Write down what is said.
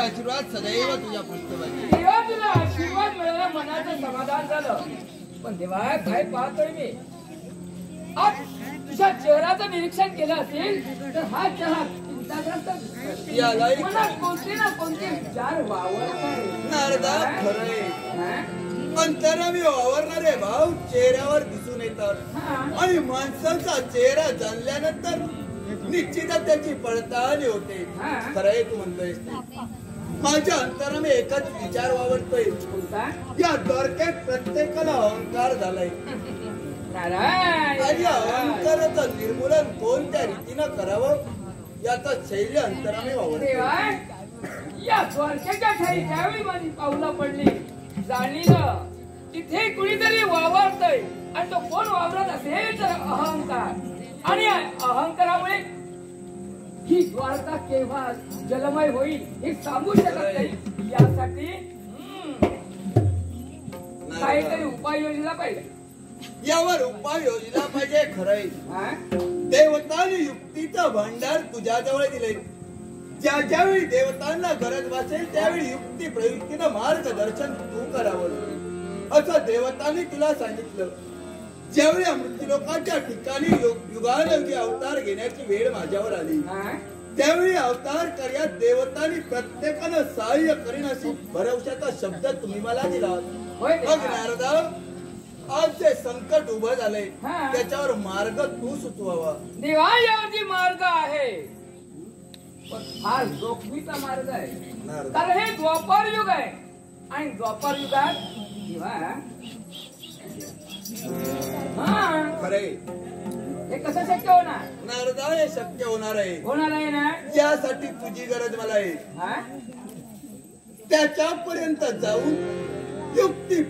आशीर्वाद सदैव तुझ्या पृष्ठभागी. देवा तुला आशीर्वाद मिळाला, मनाचं समाधान झालं. पण देवा काय पाहतोय मी, आज तुझ्या चेहऱ्याचं निरीक्षण केलं असेल तर हा चेहरा मनात कोणते ना कोणते विचार वावरतात. नारदा खरंय, अंतरामी वावरणारे भाव चेहऱ्यावर दिसून येतात आणि माणसाचा चेहरा जाणल्यानंतर निश्चितच त्याची पडताळणी होते. खरंय तू म्हणतोय, माझ्या अंतराने एकच विचार वावरतोय, या द्वारकेत प्रत्येकाला अहंकार झालाय आणि अहंकाराचं निर्मूलन कोणत्या रीतीनं करावं याचा शैली अंतराने वावरतोय. या द्वारकेच्या ठाई त्यावेळी माझी पाऊला पडली, जाणीलं तिथे कुणीतरी वावरतय आणि तो कोण वावरत असेल तर अहंकार, आणि अहंकारामुळे ही द्वारका केव्हा जलमय होईल हे सांगू शकत नाही. यासाठी काहीतरी उपाययोजना पाहिजे, यावर उपाय योजना पाहिजे. खरंय, देवतांनी युक्तीचं भांडार तुझ्या जवळ दिले. ज्या ज्यावेळी देवतांना गरज वाटेल त्यावेळी युक्ती प्रयुक्तीनं मार्गदर्शन तू करावं असं देवतांनी तुला सांगितलं. ज्यावेळी मृत्यूलोकाच्या ठिकाणी युगायोगी अवतार घेण्याची वेळ माझ्यावर आली, त्यावेळी अवतार कार्यात देवतांनी प्रत्येकानं सहाय्य करीन अशी भरवशाचा शब्द तुम्ही मला दिला. मग नारदा, आज जे संकट उभं झालंय त्याच्यावर मार्ग तू सुचवावा. देवा, यावरती मार्ग आहे, पण हा जोखमीचा मार्ग आहे. कारण हे द्वापार युग आहे आणि द्वापार युगात खरे हे कसं शक्य होणार? नारदा, हे शक्य होणार आहे. होणार आहे ना? यासाठी तुझी गरज मला आहे. त्याच्यापर्यंत जाऊन युक्ती